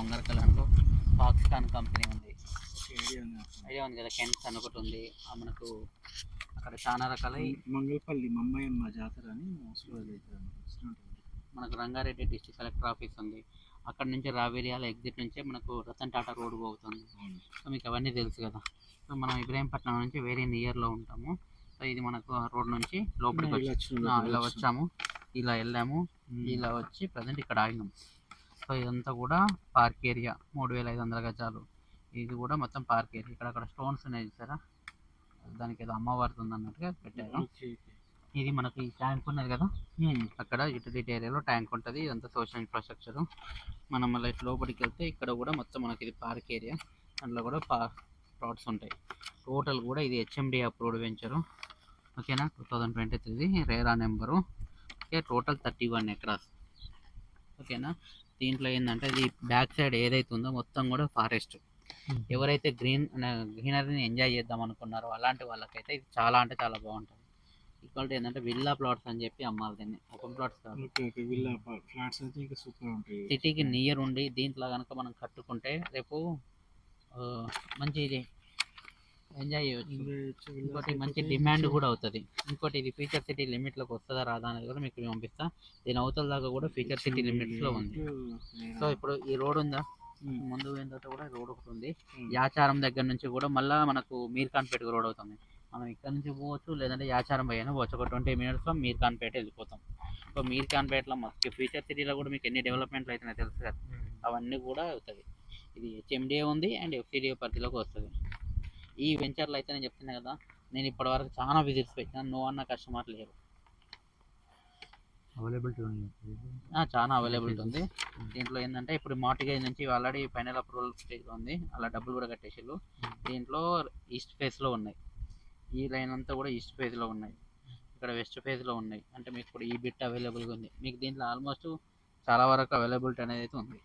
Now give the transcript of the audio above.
కొంగరకలంలో Foxconn company ఉంది. Idea ఉంది. Idea ఉంది కదా, కెన్స్ అని ఒకటి ఉంది. మనకు అక్కడ చాలా రకాల మంగళపల్లి మమ్మయ్యమ్మ జాతర అని మోస్ట్లీ మనకు రంగారెడ్డి డిస్ట్రిక్ట్ కలెక్టర్ ఆఫీస్ ఉంది. అక్కడ నుంచి రావేరియాల ఎగ్జిట్ నుంచే మనకు రతన్ టాటా రోడ్ పోతుంది. సో మీకు అవన్నీ తెలుసు కదా. సో మనం ఇబ్రాహీంపట్నం నుంచి వెరీ నియర్లో ఉంటాము. సో ఇది మనకు రోడ్ నుంచి లోపలికి ఇలా వచ్చాము, ఇలా వెళ్ళాము, ఇలా వచ్చి ప్రజెంట్ ఇక్కడ ఆగినాం. సో ఇదంతా కూడా పార్క్ ఏరియా, 3500 గజాలు. ఇది కూడా మొత్తం పార్క్ ఏరియా. ఇక్కడ స్టోన్స్ ఉన్నాయి చూసారా, దానికి ఏదో అమ్మవారిది ఉంది అన్నట్టుగా పెట్టారు. ఇది మనకి ఈ ట్యాంక్ ఉన్నది కదా, అక్కడ యూటిలిటీ ఏరియాలో ట్యాంక్ ఉంటుంది. ఇదంతా సోషల్ ఇన్ఫ్రాస్ట్రక్చర్. మనం మళ్ళీ లోపలికి వెళ్తే ఇక్కడ కూడా మొత్తం మనకి ఇది పార్క్ ఏరియా, అందులో కూడా ప్లాట్స్ ఉంటాయి. టోటల్ కూడా ఇది హెచ్ఎండి అప్రూవ్డ్ వెంచరు. ఓకేనా, 2023 RERA number. Okay, total 31 acres. ఓకేనా, దీంట్లో ఏంటంటే ఇది బ్యాక్ సైడ్ ఏదైతే ఉందో మొత్తం కూడా ఫారెస్ట్. ఎవరైతే గ్రీనరీని ఎంజాయ్ చేద్దాం అనుకున్నారో అలాంటి వాళ్ళకైతే ఇది చాలా అంటే చాలా బాగుంటుంది. ఈక్వాలిటీ ఏంటంటే విల్లా ప్లాట్స్ అని చెప్పి అమ్మాలి దీన్ని, ఓపెన్ ప్లాట్స్ కాదు. విల్లా ఫ్లాట్స్ అయితే ఇంకా సూపర్ ఉంటాయి. సిటీకి నియర్ ఉండి దీంట్లో కనుక మనం కట్టుకుంటే రేపు మంచి ఎంజాయ్ చేయవచ్చు. ఇంకోటి మంచి డిమాండ్ కూడా అవుతుంది. ఇంకోటి ఇది ఫ్యూచర్ సిటీ లిమిట్లోకి వస్తుందా రాదా అనేది కూడా మీకు పంపిస్తా. దీని అవతల దాకా కూడా ఫ్యూచర్ సిటీ లిమిట్స్లో ఉంది. సో ఇప్పుడు ఈ రోడ్ ఉందా, ముందు పోయిన తర్వాత కూడా రోడ్ ఒకటి ఉంది. యాచారం దగ్గర నుంచి కూడా మళ్ళీ మనకు మీర్ఖాన్పేట రోడ్ అవుతుంది. మనం ఇక్కడ నుంచి పోవచ్చు, లేదంటే యాచారం పోయినా పోవచ్చు. ఒక 20 minutesలో మీర్ఖాన్పేట వెళ్ళిపోతాం. సో మీర్ఖాన్పేటలో మనకి ఫ్యూచర్ సిటీలో కూడా మీకు ఎన్ని డెవలప్మెంట్లు అవుతున్నాయి తెలుసు కదా, అవన్నీ కూడా అవుతుంది. ఇది హెచ్ఎండిఏ ఉంది అండ్ ఎఫ్సిడిఏ పరిధిలోకి వస్తుంది. ఈ వెంచర్లో అయితే నేను చెప్తున్నా కదా, నేను ఇప్పటివరకు చాలా విజిట్స్ పెట్టినా, నో అన్న కస్టమర్ లేరు. అవైలబిలిటీ ఉంది, చాలా అవైలబిలిటీ ఉంది. దీంట్లో ఏంటంటే ఇప్పుడు మార్టిగేజ్ నుంచి ఆల్రెడీ ఫైనల్ అప్రూవల్ స్టేజ్లో ఉంది. అలా డబ్బులు కూడా కట్టేసారు. దీంట్లో ఈస్ట్ ఫేస్లో ఉన్నాయి, ఈ లైన్ అంతా కూడా ఈస్ట్ ఫేజ్లో ఉన్నాయి. ఇక్కడ వెస్ట్ ఫేజ్లో ఉన్నాయి. అంటే మీకు ఇప్పుడు ఈ బిట్ అవైలబుల్గా ఉంది. మీకు దీంట్లో ఆల్మోస్ట్ చాలా వరకు అవైలబిలిటీ అనేది అయితే ఉంది.